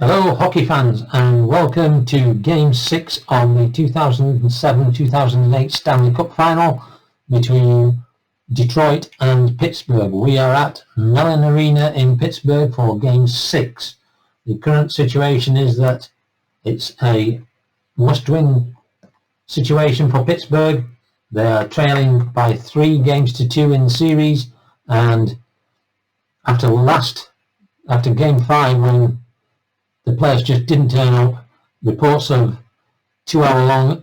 Hello hockey fans and welcome to Game 6 of the 2007-2008 Stanley Cup Final between Detroit and Pittsburgh. We are at Mellon Arena in Pittsburgh for Game 6. The current situation is that it's a must-win situation for Pittsburgh. They are trailing by 3-2 in the series, and after Game 5 when the players just didn't turn up, reports of 2-hour-long,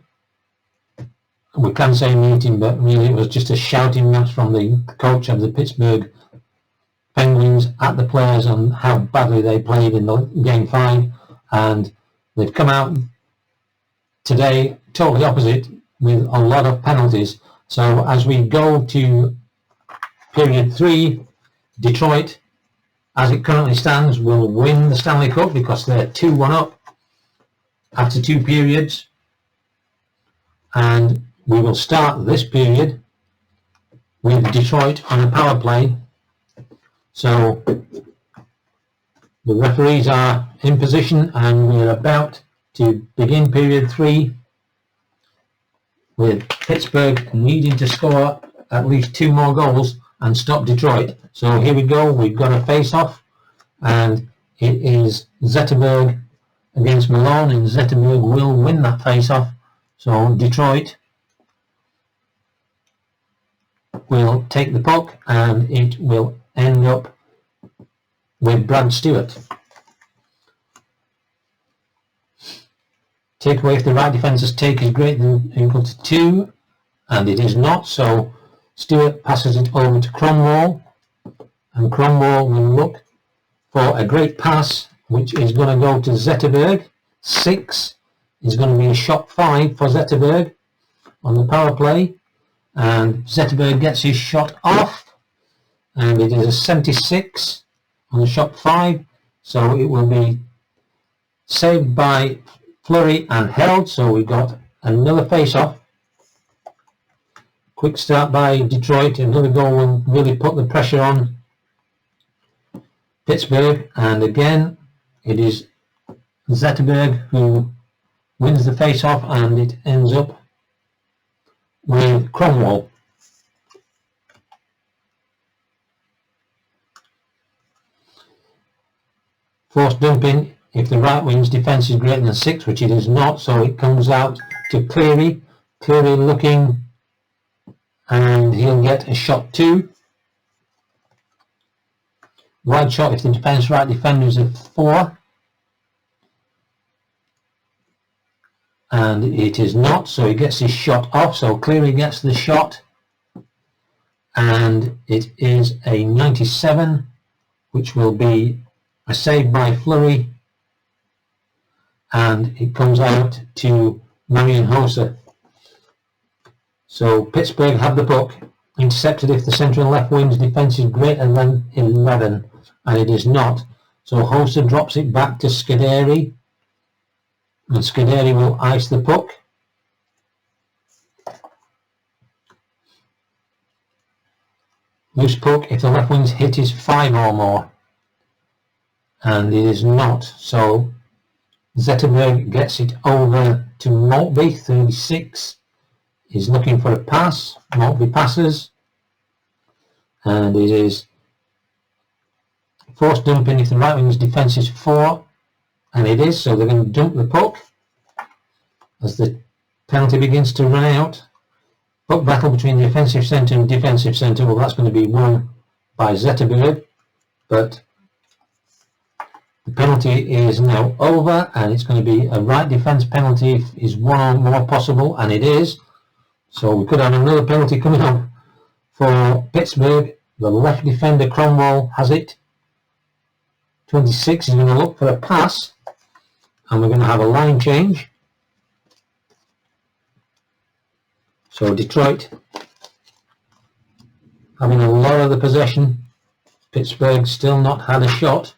we can say meeting, but really it was just a shouting match from the coach of the Pittsburgh Penguins at the players on how badly they played in the Game 5, and they've come out today totally opposite with a lot of penalties. So as we go to period 3, Detroit, as it currently stands, will win the Stanley Cup because they're 2-1 up after 2 periods. And we will start this period with Detroit on a power play. So the referees are in position and we're about to begin period 3 with Pittsburgh needing to score at least 2 more goals and stop Detroit. So here we go, we've got a face-off, and it is Zetterberg against Malone, and Zetterberg will win that face-off. So Detroit will take the puck, and it will end up with Brad Stewart. Takeaway if the right defence's take is greater than or equal to 2, and it is not, so Stewart passes it over to Cromwell, and Cromwell will look for a great pass, which is going to go to Zetterberg. 6 is going to be a shot 5 for Zetterberg on the power play, and Zetterberg gets his shot off, and it is a 76 on the shot 5, so it will be saved by Fleury and held, so we got another face-off. Quick start by Detroit. Another goal will really put the pressure on Pittsburgh, and again it is Zetterberg who wins the face-off, and it ends up with Cromwell. Forced dumping if the right wing's defence is greater than 6, which it is not, so it comes out to Cleary. Cleary looking, and he'll get a shot 2. Wide shot if the defence right defender is a 4. And it is not, so he gets his shot off, so Cleary gets the shot. And it is a 97, which will be a save by Fleury. And it comes out to Marian Hossa. So Pittsburgh have the puck, intercepted if the centre and left wing's defence is greater than 11, and it is not. So Hossa drops it back to Scuderi, and Scuderi will ice the puck. Loose puck if the left wing's hit is 5 or more, and it is not. So Zetterberg gets it over to Maltby. 36 is looking for a pass. Maltby passes, and it is forced dumping if the right wing's defence is 4, and it is, so they're going to dump the puck as the penalty begins to run out. Puck battle between the offensive centre and defensive centre. Well, that's going to be won by Zetterberg, but the penalty is now over, and it's going to be a right defence penalty if is 1 or more possible, and it is. So we could have another penalty coming up for Pittsburgh. The left defender Cromwell has it. 26 is going to look for a pass, and we're going to have a line change. So Detroit having a lot of the possession. Pittsburgh still not had a shot.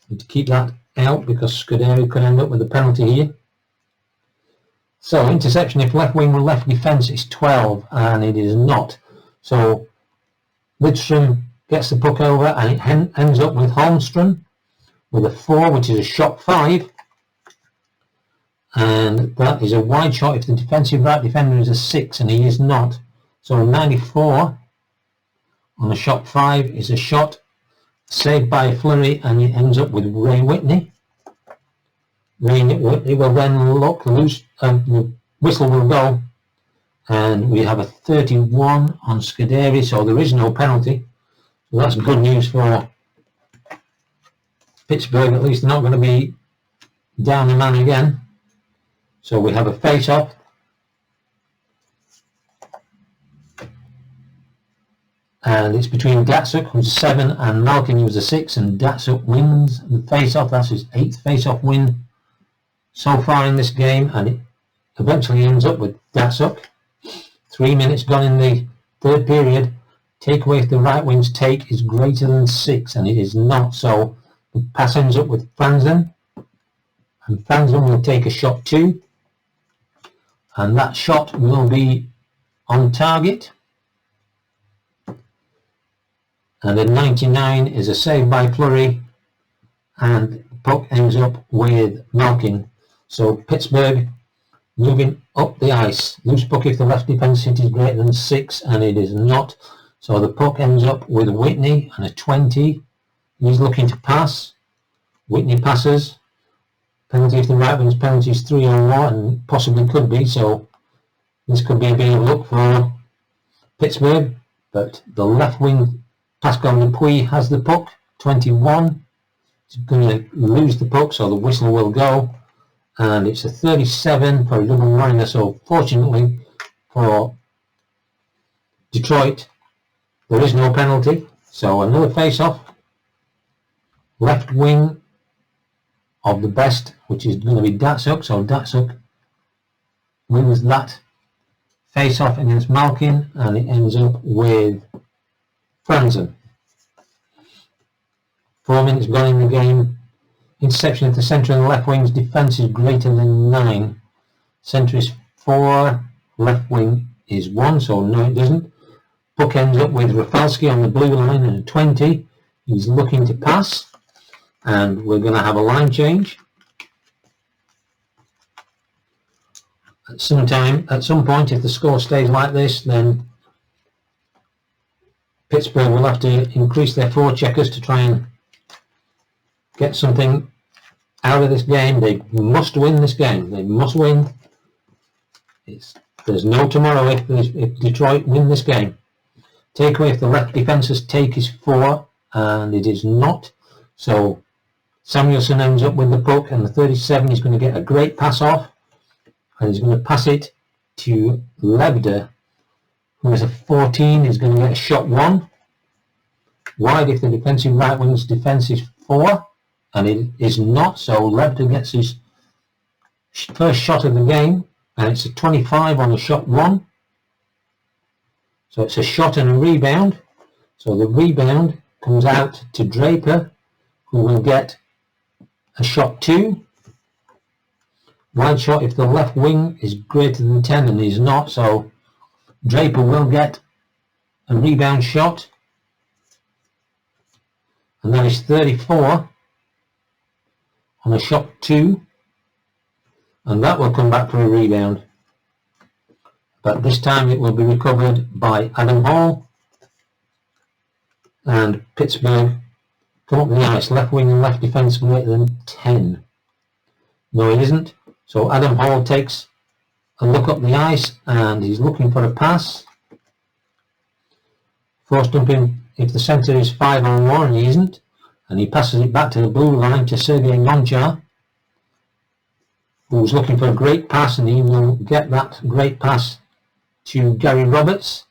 Need to keep that out because Scuderi could end up with a penalty here. So interception if left wing or left defence is 12, and it is not. So Lidstrom gets the puck over, and it ends up with Holmstrom. with a 4, which is a shot 5, and that is a wide shot if the defensive right defender is a 6, and he is not. So a 94 on a shot 5 is a shot saved by Flurry, and it ends up with Ray Whitney. Ray Whitney will then look loose, the whistle will go, and we have a 31 on Scuderi, so there is no penalty. So that's good news for Pittsburgh. At least they're not going to be down a man again. So we have a face-off. And it's between Datsuk, who's a 7, and Malkin, who's a 6, and Datsuk wins the face-off. That's his 8th face-off win so far in this game, and it eventually ends up with Datsuk. 3 minutes gone in the third period. Takeaway if the right wing's take is greater than 6, and it is not, so the pass ends up with Franzen, and Franzen will take a shot 2, and that shot will be on target, and the 99 is a save by Flurry, and the puck ends up with Malkin. So Pittsburgh moving up the ice. Loose puck if the left defence hit is greater than 6, and it is not. So the puck ends up with Whitney and a 20. He's looking to pass. Whitney passes. Penalty if the right wing's penalty is 3 or more, and possibly could be. So this could be a bit of luck for Pittsburgh. But the left wing, Pascal Dupuis, has the puck. 21. He's going to lose the puck, so the whistle will go. And it's a 37 for a double winder. So fortunately for Detroit, there is no penalty. So another face-off. Left wing of the best, which is going to be Datsuk. So Datsuk wins that face-off against Malkin, and it ends up with Franzen. 4 minutes gone in the game. Interception at the centre and the left wing's defence is greater than 9. Centre is 4, left wing is 1, so no it doesn't. Puck ends up with Rafalski on the blue line and a 20. He's looking to pass, and we're going to have a line change. At some point, if the score stays like this, then Pittsburgh will have to increase their forecheckers to try and get something out of this game. They must win this game. They must win. There's no tomorrow if Detroit win this game. Takeaway if the left defence's take is 4, and it is not. So Samuelson ends up with the puck, and the 37 is going to get a great pass off, and he's going to pass it to Lebda, who is a 14, is going to get a shot 1. Wide if the defensive right wing's defense is 4, and it is not, so Lebda gets his first shot of the game, and it's a 25 on a shot 1. So it's a shot and a rebound. So the rebound comes out to Draper, who will get a shot 2. Wide shot if the left wing is greater than 10, and is not, so Draper will get a rebound shot. And that is 34 on a shot 2, and that will come back for a rebound, but this time it will be recovered by Adam Hall, and Pittsburgh come up the ice. Left wing and left defence greater than 10. No, it isn't. So Adam Hall takes a look up the ice, and he's looking for a pass. Force dumping if the centre is 5 or more, and he isn't. And he passes it back to the blue line to Sergei Gonchar, who's looking for a great pass, and he will get that great pass to Gary Roberts.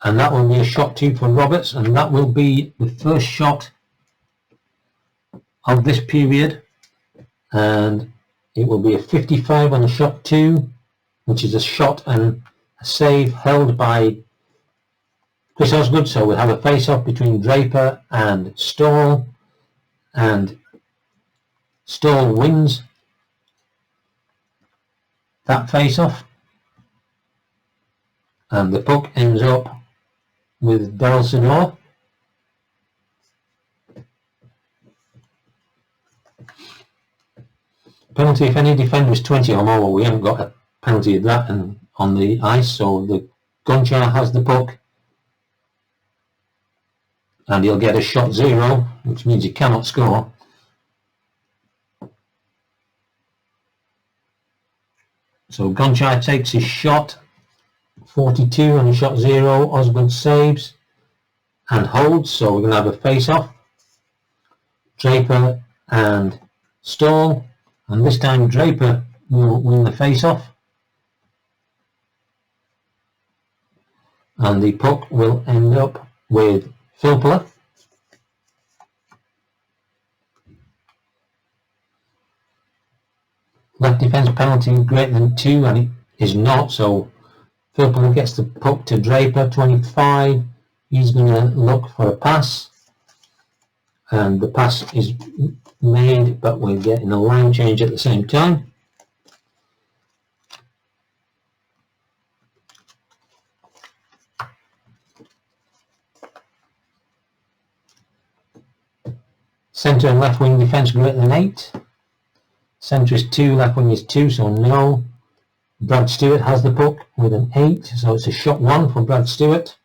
And that will be a shot 2 for Roberts, and that will be the first shot of this period. And it will be a 55 on a shot 2, which is a shot and a save held by Chris Osgood. So we'll have a face-off between Draper and Stahl, and Stahl wins that face-off, and the puck ends up with Daryl Sador. Penalty if any defender is 20 or more. Well, we haven't got a penalty of that on the ice, so the Gonchar has the puck and he'll get a shot 0, which means he cannot score. So Gonchar takes his shot, 42 and a shot 0. Osgood saves and holds, so we're going to have a face-off. Draper and Stall, and this time Draper will win the face-off. And the puck will end up with Filppula. Left defence penalty greater than 2, and it is not, so Filppula gets the puck to Draper, 25. He's going to look for a pass, and the pass is made, but we're getting a line change at the same time. Centre and left wing defence greater than 8. Centre is 2, left wing is 2, so no. Brad Stewart has the puck with an 8, so it's a shot 1 for Brad Stewart.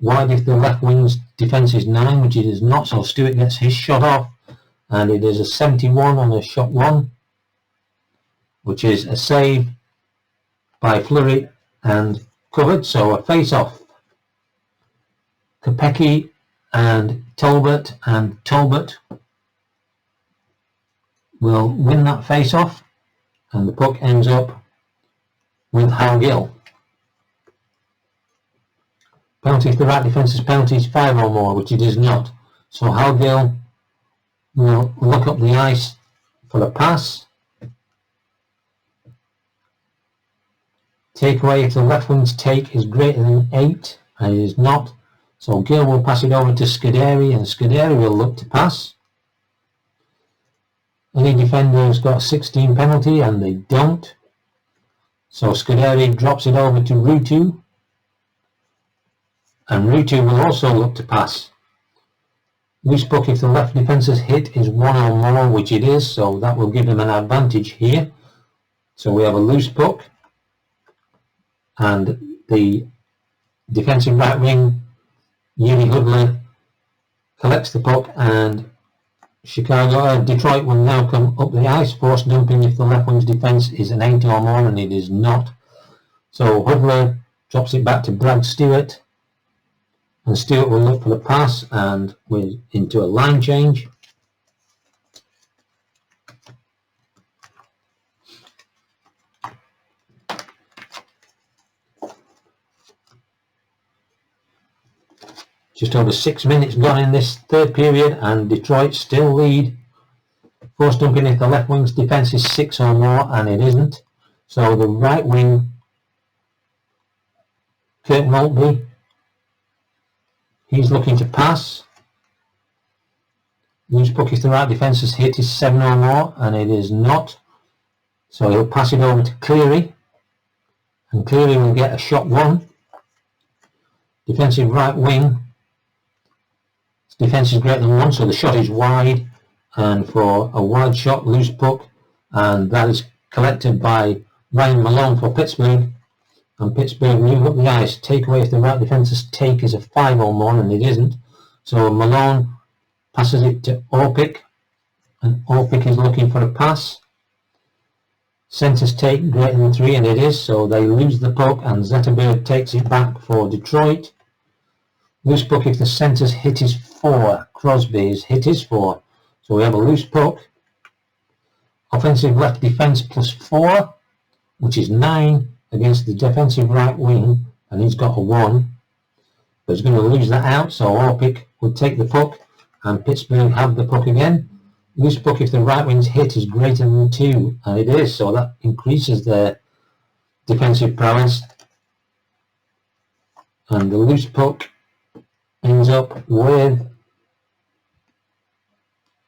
Wide if the left wing's defence is 9, which it is not, so Stewart gets his shot off, and it is a 71 on a shot 1, which is a save by Fleury and covered, so a face-off. Kopecky and Talbot will win that face-off, and the puck ends up with Hal Gill. Penalty if the right defence's penalty is 5 or more, which it is not. So Hal Gill will look up the ice for a pass. Take away if the left wing's take is greater than 8, and it is not. So Gill will pass it over to Scuderi, and Scuderi will look to pass. Any defender's got a 16 penalty, and they don't. So Scuderi drops it over to Ruutu, and Ruutu will also look to pass. Loose puck if the left defence's hit is 1 or more, which it is, so that will give him an advantage here. So we have a loose puck, and the defensive right wing, Yuri Hudler, collects the puck, and Detroit will now come up the ice, force dumping if the left wing's defence is an 8 or more, and it is not. So Hudler drops it back to Brad Stewart, and Stewart will look for the pass, and we're into a line change. Just over 6 minutes gone in this third period, and Detroit still lead. Force dumping if the left wing's defence is 6 or more, and it isn't. So the right wing, Kirk Maltby, he's looking to pass. Loose puck if the right defence's hit is 7 or more, and it is not. So he'll pass it over to Cleary, and Cleary will get a shot 1. Defensive right wing, defence is greater than 1, so the shot is wide, and for a wide shot, loose puck, and that is collected by Ryan Malone for Pittsburgh, and Pittsburgh move up the ice. Take away if the right defence's take is a 5 or more, and it isn't. So Malone passes it to Orpik, and Orpik is looking for a pass. Centre's take greater than 3, and it is, so they lose the puck, and Zetterberg takes it back for Detroit. Loose puck if the centre's hit is 4. Crosby's hit is 4. So we have a loose puck. Offensive left defence plus 4, which is 9 against the defensive right wing, and he's got a 1. But he's going to lose that out, so Orpik will take the puck, and Pittsburgh have the puck again. Loose puck if the right wing's hit is greater than 2, and it is, so that increases their defensive prowess. And the loose puck ends up with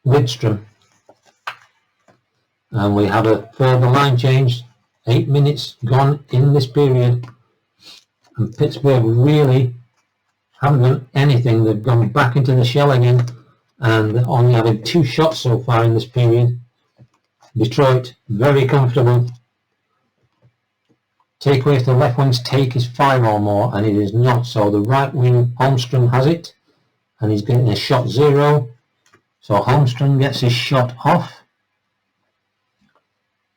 Lidstrom, and we have a further line change. 8 minutes gone in this period, and Pittsburgh really haven't done anything. They've gone back into the shell again, and only having 2 shots so far in this period. Detroit, very comfortable. Take away if the left wing's take is 5 or more, and it is not. So the right wing, Holmstrom, has it, and he's getting a shot 0. So Holmstrom gets his shot off,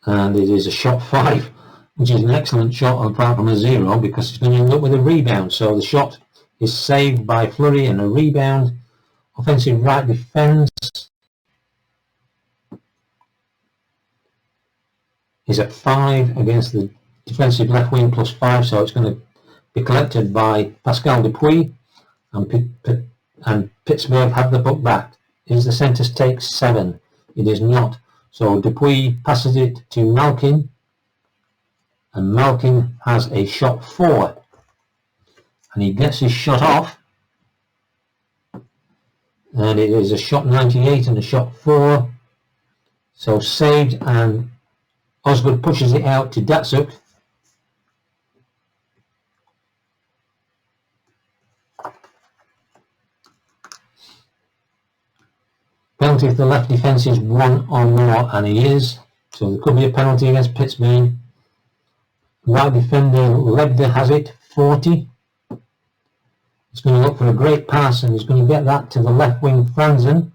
and it is a shot 5, which is an excellent shot apart from a 0, because it's going to end up with a rebound. So the shot is saved by Fleury and a rebound. Offensive right defence is at 5 against the defensive left wing plus 5, so it's going to be collected by Pascal Dupuis, and Pittsburgh have the puck back. Is the centre's take 7? It is not. So Dupuis passes it to Malkin, and Malkin has a shot 4, and he gets his shot off, and it is a shot 98 and a shot 4. So saved, and Osgood pushes it out to Datsuk. Penalty if the left defence is 1 or more, and he is. So there could be a penalty against Pittsburgh. Right defender Lebda has it, 40. He's going to look for a great pass, and he's going to get that to the left wing Franzen,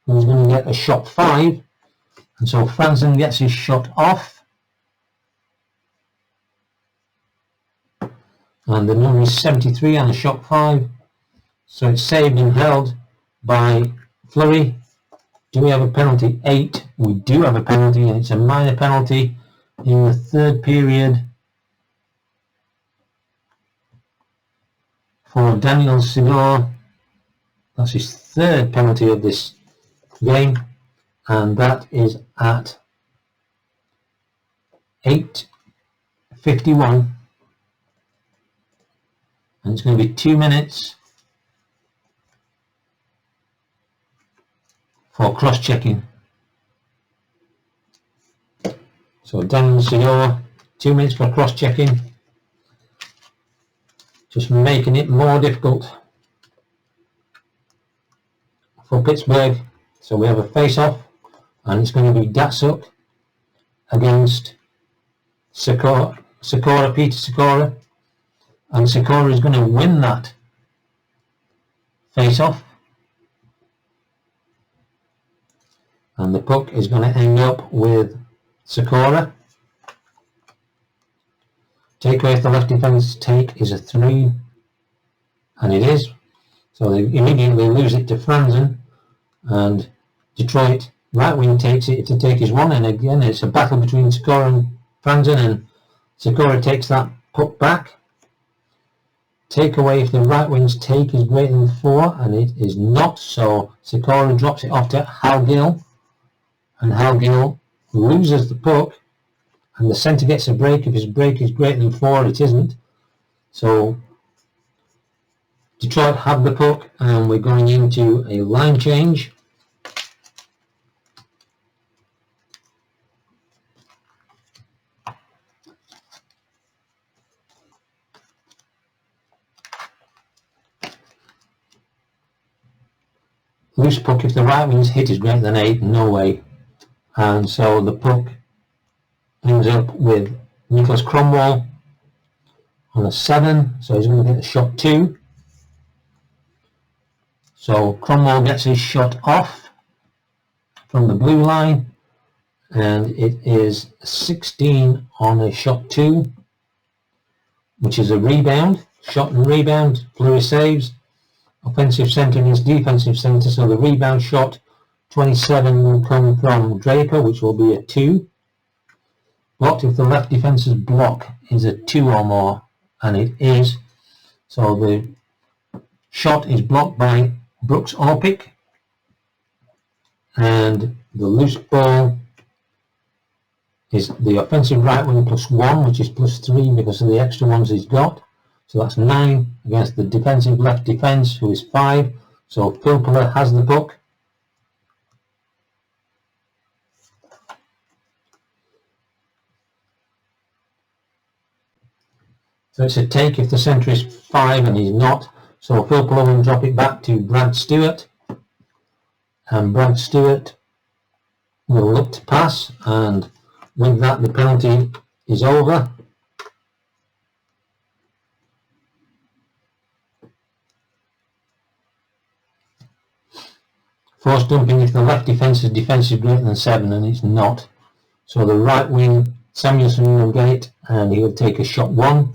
who's going to get a shot 5. And so Franzen gets his shot off. And the number is 73 and a shot 5. So it's saved and held by Fleury. Do we have a penalty? 8. We do have a penalty, and it's a minor penalty in the 3rd period for Daniel Sidor. That's his 3rd penalty of this game, and that is at 8:51, and it's going to be 2 minutes for cross-checking. So Daniel Sidor, 2 minutes for cross-checking, just making it more difficult for Pittsburgh. So we have a face-off, and it's going to be Datsuk against Peter Sikora, and Sikora is going to win that face-off, and the puck is going to end up with Sikora. Take away if the left defence take is a 3, and it is. So they immediately lose it to Franzen, and Detroit right wing takes it if the take is 1, and again it's a battle between Sikora and Franzen, and Sikora takes that puck back. Take away if the right wing's take is greater than 4, and it is not, so Sikora drops it off to Hal Gill, and Hal Gill loses the puck, and the centre gets a break. If his break is greater than 4, it isn't. So Detroit have the puck, and we're going into a line change. Loose puck if the right wing's hit is greater than 8, no way. And so the puck ends up with Nicholas Cromwell on a 7, so he's going to get a shot 2. So Cromwell gets his shot off from the blue line, and it is 16 on a shot 2, which is a rebound. Shot and rebound, Fleury saves. Offensive centre against defensive centre, so the rebound shot 27 will come from Draper, which will be a 2. Blocked if the left defence's block is a 2 or more, and it is. So the shot is blocked by Brooks Orpik, and the loose ball is the offensive right wing +1, which is +3 because of the extra ones he's got. So that's 9 against the defensive left defence, who is 5. So Filppula has the puck. So it's a take if the centre is 5, and he's not. So Filppula will drop it back to Brad Stewart. And Brad Stewart will look to pass, and with that the penalty is over. Forced dumping if the left defence's defence is greater than 7, and it's not. So the right wing, Samuelson will get it, and he will take a shot 1.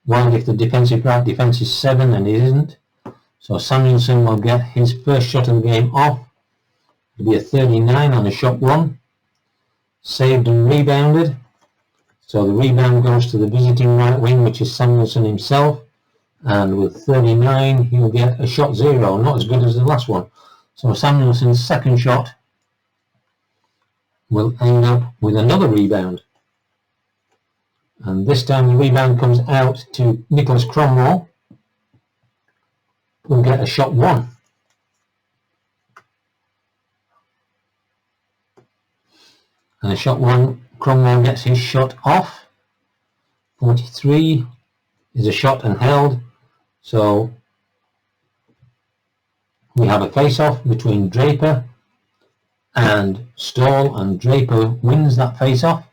While if the defensive right defence is 7, and it isn't. So Samuelson will get his first shot of the game off. It'll be a 39 on a shot 1. Saved and rebounded. So the rebound goes to the visiting right wing, which is Samuelson himself. And with 39, he'll get a shot 0, not as good as the last one. So Samuelson's second shot will end up with another rebound. And this time the rebound comes out to Nicholas Cromwell, who'll get a shot 1. And a shot 1, Cromwell gets his shot off. 43 is a shot and held. So we have a face-off between Draper and Stahl, and Draper wins that face-off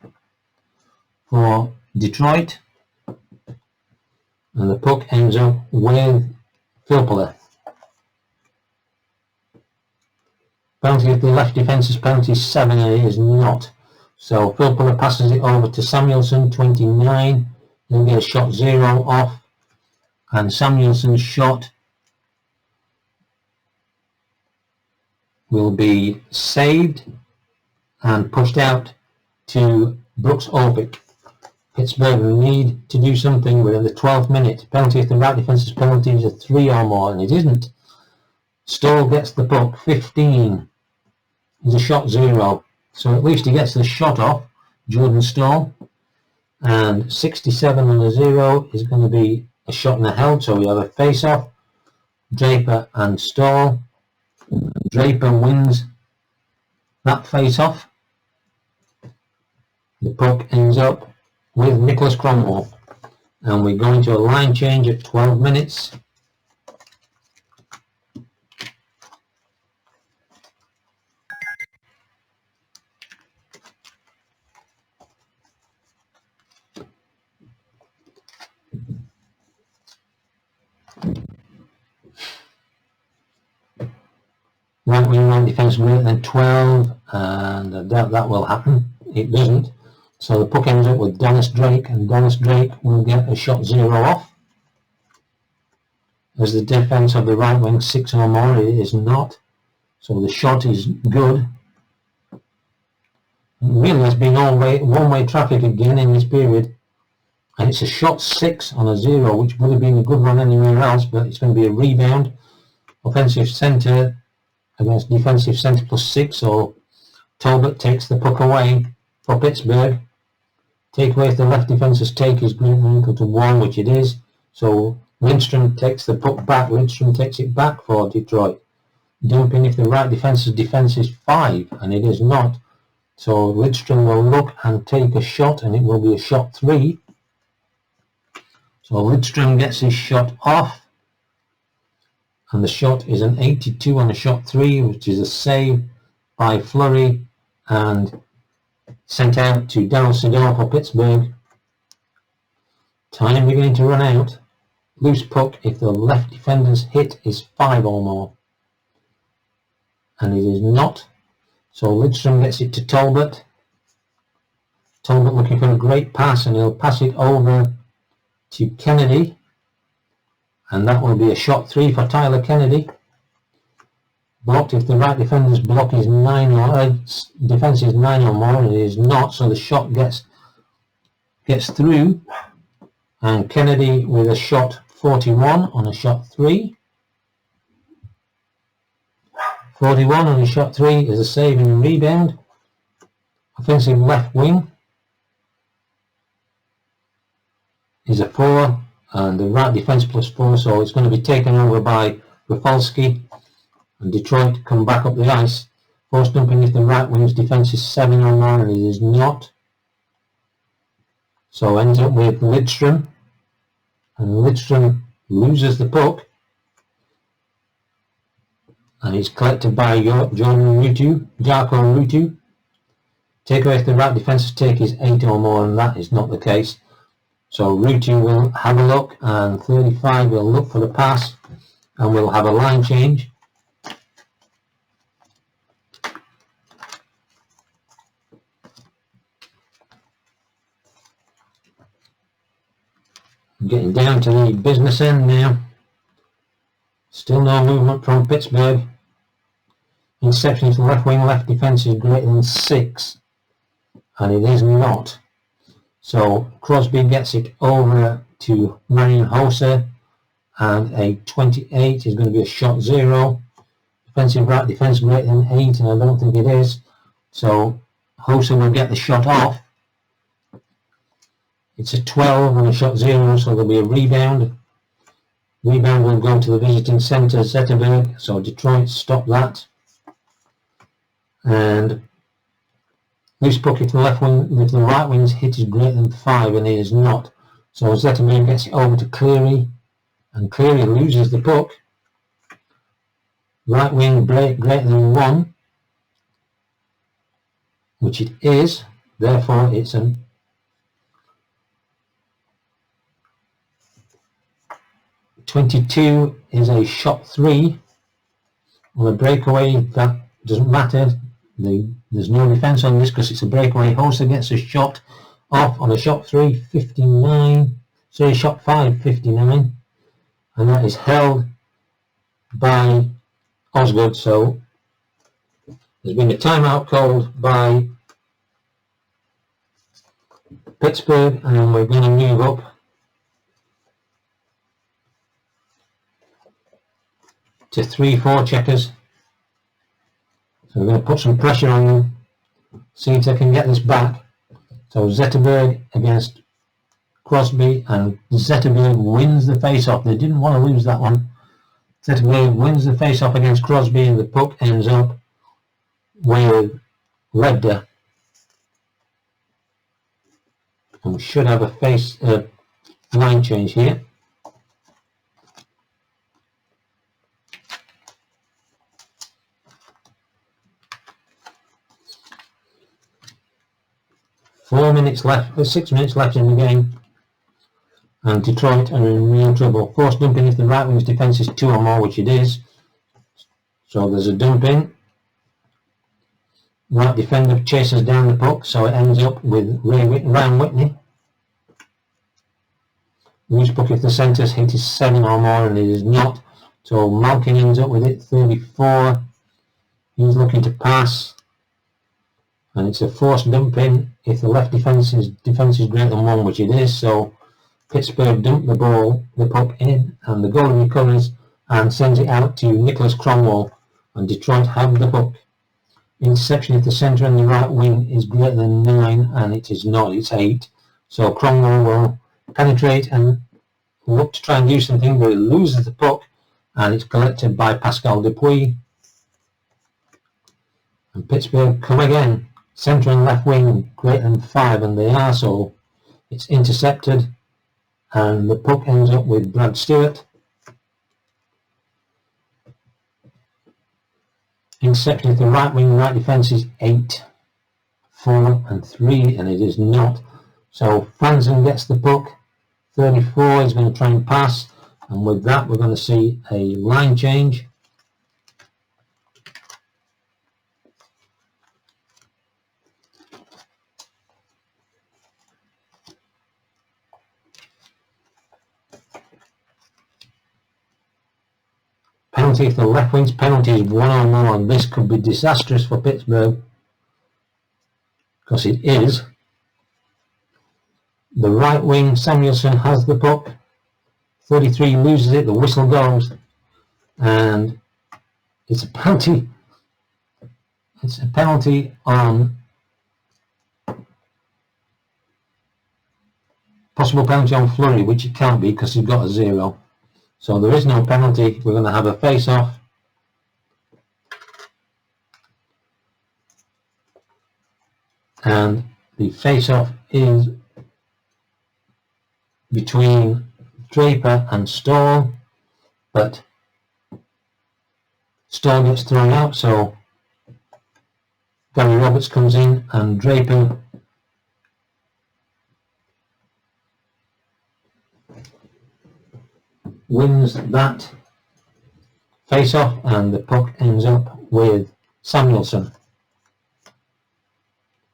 for Detroit. And the puck ends up with Philpole. Penalty if the left defence's penalty is 7, and it is not. So Philpole passes it over to Samuelson, 29. He'll get a shot 0 off. And Samuelson's shot will be saved and pushed out to Brooks Orpik. Pittsburgh need to do something within the 12th minute. Penalty if the right defence's penalty is a 3 or more, and it isn't. Stahl gets the puck, 15 is a shot 0. So at least he gets the shot off, Jordan Stahl. And 67 on a 0 is going to be a shot and a held, so we have a face-off, Draper and Stahl. Draper wins that face-off. The puck ends up with Nicholas Cromwell, and we're going to a line change at 12 minutes. Right wing right defence greater than 12, and I doubt that will happen. It doesn't. So the puck ends up with Dennis Drake, and Dennis Drake will get a shot 0 off. As the defence of the right wing 6 or more, it is not. So the shot is good. It really has been all one-way traffic again in this period. And it's a shot 6 on a 0, which would have been a good one anywhere else, but it's going to be a rebound. Offensive centre against defensive centre +6, so Talbot takes the puck away for Pittsburgh. Take away if the left defence's take is greater than or equal to 1, which it is. So Lindstrom takes the puck back. Lindstrom takes it back for Detroit. Dumping if the right defence's defence is 5, and it is not. So Lindstrom will look and take a shot, and it will be a shot 3. So Lindstrom gets his shot off. And the shot is an 82 on a shot 3, which is a save by Fleury and sent out to Darryl Sedor for Pittsburgh. Time beginning to run out. Loose puck if the left defender's hit is 5 or more. And it is not. So Lidstrom gets it to Talbot. Talbot looking for a great pass, and he'll pass it over to Kennedy. And that will be a shot 3 for Tyler Kennedy. Blocked if the right defender's block is 9 or defense is 9 or more, and it is not, so the shot gets through. And Kennedy with a shot 41 on a shot 3. 41 on a shot 3 is a save and rebound. Offensive left wing is a 4, and the right defense +4, so it's going to be taken over by Rafalski, and Detroit come back up the ice. Force dumping if the right wing's defense is 7 or more, and it is not. So ends up with Lidstrom, and Lidstrom loses the puck, and it's collected by Jarko Rutu. Takeaway if the right defensive take is 8 or more, and that is not the case. So Rutu will have a look, and 35 will look for the pass, and we'll have a line change. Getting down to the business end now. Still no movement from Pittsburgh. Interception to the left wing, left defence is greater than 6, and it is not. So Crosby gets it over to Marion Hoser, and a 28 is going to be a shot 0. Defensive right, defence greater than 8, and I don't think it is. So Hoser will get the shot off. It's a 12 and a shot 0, so there'll be a rebound. Rebound will go to the visiting centre, Zetterberg, so Detroit stop that. And loose puck if the left wing, if the right wing's hit is greater than 5, and it is not. So Zetterberg gets it over to Cleary, and Cleary loses the puck. Right wing break greater than 1, which it is, therefore it's an 22 is a shot 3. On a breakaway, that doesn't matter. There's no defence on this because it's a breakaway. Hoser gets a shot off on a shot 3, 59. Sorry, shot 5, 59. And that is held by Osgood. So there's been a timeout called by Pittsburgh, and we're going to move up to 3-4 checkers. So we're going to put some pressure on them, see if they can get this back. So Zetterberg against Crosby, and Zetterberg wins the face-off. They didn't want to lose that one. Zetterberg wins the face-off against Crosby, and the puck ends up with Lebda. And we should have a line change here. There's 6 minutes left in the game, and Detroit are in real trouble. Forced dumping if the right wing's defence is 2 or more, which it is. So there's a dumping. Right defender chases down the puck, so it ends up with Ryan Whitney. Loose puck if the centre's hit is 7 or more, and it is not. So Malkin ends up with it, 34. He's looking to pass, and it's a forced dumping if the left defence is greater than 1, which it is. So Pittsburgh dump the puck in, and the goalie recovers and sends it out to Nicholas Cromwell, and Detroit have the puck. Interception if the centre and the right wing is greater than 9, and it is not, it's 8. So Cromwell will penetrate and look to try and do something, but he loses the puck, and it's collected by Pascal Dupuis. And Pittsburgh come again. Centre and left wing greater than 5, and they are, so it's intercepted, and the puck ends up with Brad Stewart. Interception if the right wing, right defence is 8, 4 and 3, and it is not. So Franzen gets the puck, 34 is going to try and pass, and with that we're going to see a line change. Penalty if the left wing's penalty is 1 or more, and this could be disastrous for Pittsburgh, because it is. The right wing, Samuelson, has the puck. 33 loses it, the whistle goes, and it's a penalty. It's a penalty on possible penalty on Fleury, which it can't be because he's got a 0. So there is no penalty. We're going to have a face-off. And the face-off is between Draper and Stoll, but Stall gets thrown out, so Gary Roberts comes in and Draper wins that face-off, and the puck ends up with Samuelson.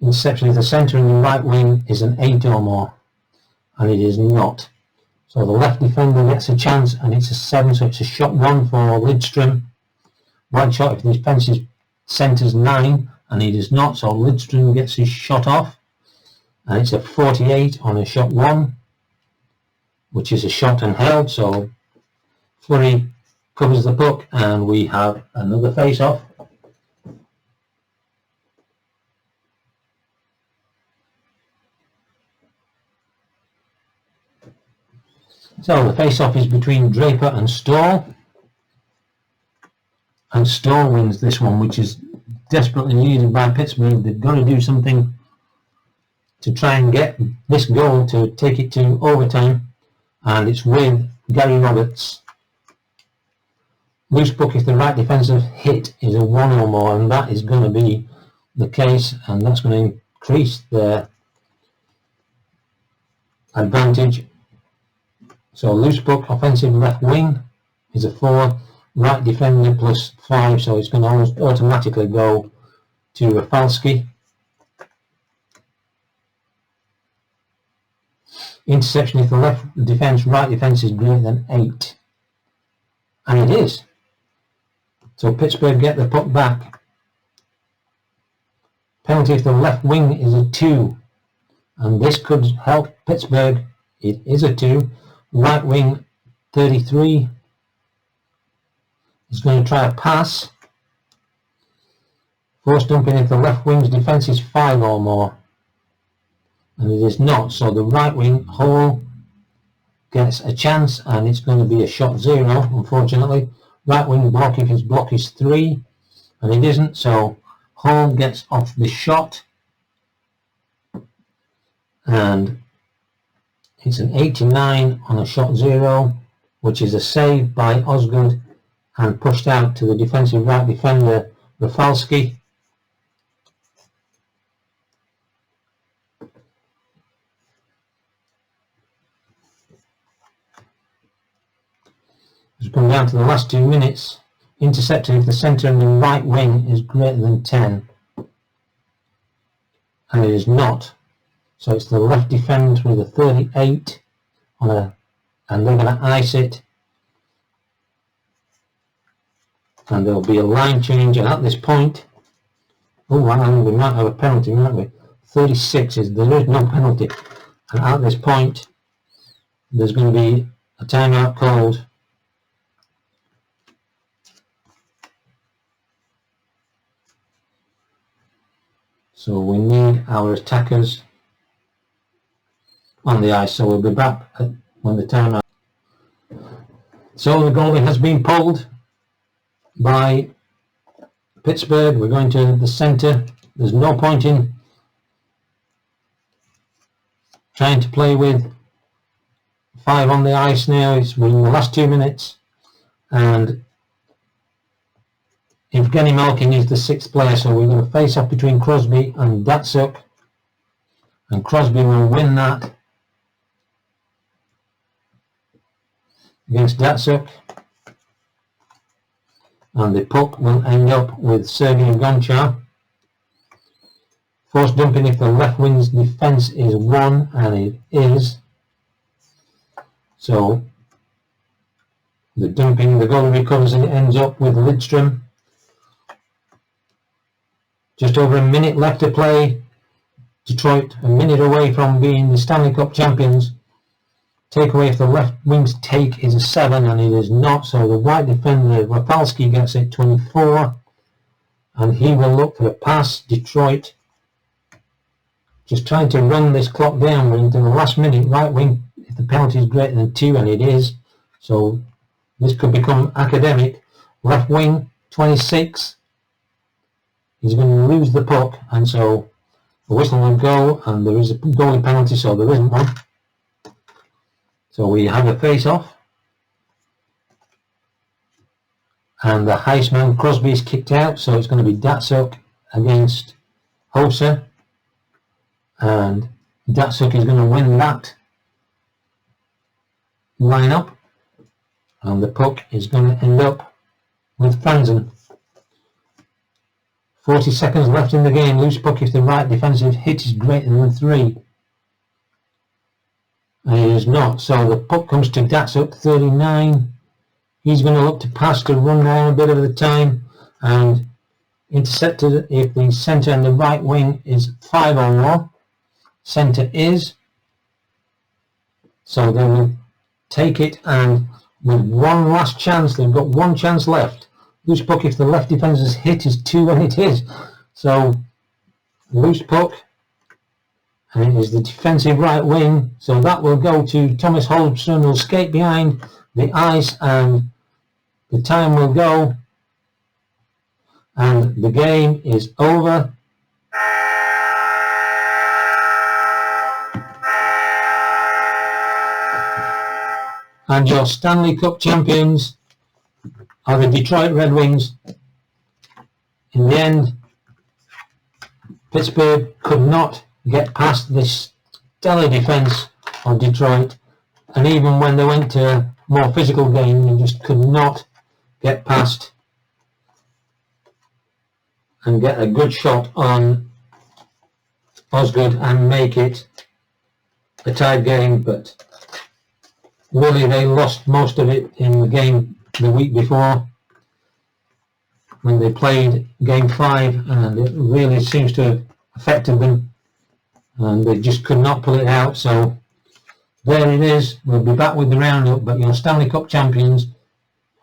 Interception if the centre and the right wing is an 8 or more, and it is not. So the left defender gets a chance, and it's a 7, so it's a shot 1 for Lidstrom. Right shot if the defensive centre's 9, and he does not, so Lidstrom gets his shot off, and it's a 48 on a shot 1, which is a shot and held, so Fleury covers the puck, and we have another face-off. So the face-off is between Draper and Stall. And Stall wins this one, which is desperately needed by Pittsburgh. They've got to do something to try and get this goal to take it to overtime. And it's with Gary Roberts. Loose puck if the right defensive hit is a 1 or more, and that is going to be the case, and that's going to increase their advantage. So loose puck, offensive left wing is a 4, right defender plus 5, so it's going to almost automatically go to Rafalski. Interception if the left defence, right defence is greater than 8. And it is. So Pittsburgh get the puck back. Penalty if the left wing is a 2. And this could help Pittsburgh. It is a 2. Right wing 33 is going to try a pass. Force dumping if the left wing's defence is 5 or more. And it is not, so the right wing Hall gets a chance, and it's going to be a shot 0, unfortunately. Right wing block if his block is 3, and it isn't, so Hall gets off the shot, and it's an 89 on a shot 0, which is a save by Osgood and pushed out to the defensive right defender Rafalski. As we come down to the last 2 minutes, intercepting if the centre and the right wing is greater than 10, and it is not. So it's the left defender with a 38 on and they're going to ice it, and there'll be a line change. And at this point, we might have a penalty, might we? 36 is there is no penalty, and at this point, there's going to be a timeout called. So we need our attackers on the ice, so we'll be back when the timeout. So the goalie has been pulled by Pittsburgh. We're going to the centre. There's no point in trying to play with 5 on the ice now. We're in the last 2 minutes, and Evgeny Malkin is the 6th player, so we're going to face off between Crosby and Datsuk, and Crosby will win that against Datsuk, and the puck will end up with Sergei Gonchar. Force dumping if the left wing's defence is 1, and it is. So the dumping, the goalie recovers, and it ends up with Lidstrom. Just over a minute left to play. Detroit a minute away from being the Stanley Cup champions. Takeaway if the left wing's take is a 7, and it is not, so the right defender Rafalski gets it 24, and he will look for a pass. Detroit just trying to run this clock down. We're into the last minute. Right wing if the penalty is greater than 2, and it is, so this could become academic. Left wing 26, he's going to lose the puck, and so the whistle will go, and there is a goalie penalty, so there isn't one. So we have a face-off, and the highest man, Crosby, is kicked out, so it's going to be Datsuk against Hosa, and Datsuk is going to win that lineup, and the puck is going to end up with Franzen. 40 seconds left in the game. Loose puck if the right defensive hit is greater than 3. And it is not, so the puck comes to Datsuk, 39. He's going to look to pass to run down a bit of the time and intercepted if the centre and the right wing is 5 or more. Centre is, so they will take it, and with one last chance, they've got one chance left. Loose puck if the left defender's hit is 2, and it is. So loose puck, and it is the defensive right wing, so that will go to Thomas Holmstrom, who will skate behind the ice, and the time will go, and the game is over. And your Stanley Cup champions are the Detroit Red Wings. In the end, Pittsburgh could not get past this stellar defense of Detroit, and even when they went to a more physical game, they just could not get past and get a good shot on Osgood and make it a tied game. But really, they lost most of it in the game the week before when they played game 5, and it really seems to have affected them, and they just could not pull it out. So there it is. We'll be back with the roundup, but your Stanley Cup champions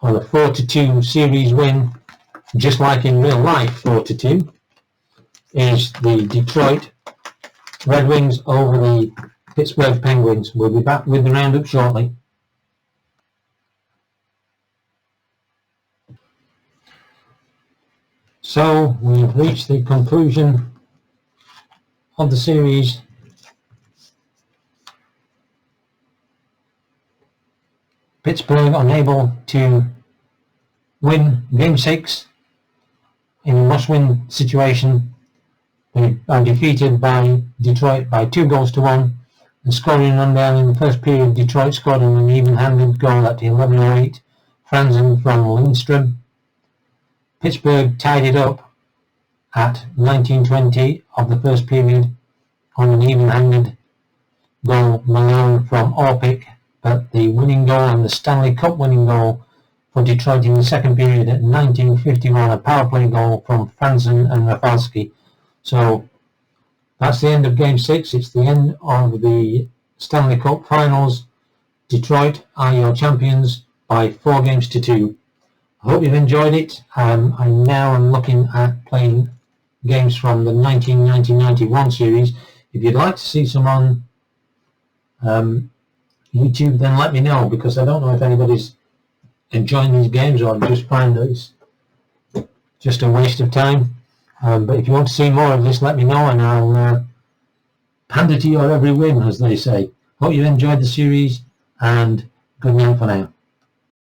are a 4-2 series win, just like in real life. 4-2 is the Detroit Red Wings over the Pittsburgh Penguins. We'll be back with the roundup shortly. So we've reached the conclusion of the series. Pittsburgh unable to win Game 6 in a must-win situation. They are defeated by Detroit by 2-1, and scoring run down in the first period. Detroit scored an even-handed goal at 11:08. Franzen from Lindstrom. Pittsburgh tied it up at 19:20 of the first period on an even-handed goal, Malone from Orpik, but the winning goal and the Stanley Cup winning goal for Detroit in the second period at 19:51, a power play goal from Franzen and Rafalski. So that's the end of Game 6. It's the end of the Stanley Cup Finals. Detroit are your champions by 4-2. I hope you've enjoyed it. I now am looking at playing games from the 1990-91 series. If you'd like to see some on YouTube, then let me know, because I don't know if anybody's enjoying these games or just find that it's just a waste of time. But if you want to see more of this, let me know, and I'll pander to your every whim, as they say. Hope you enjoyed the series, and good night for now.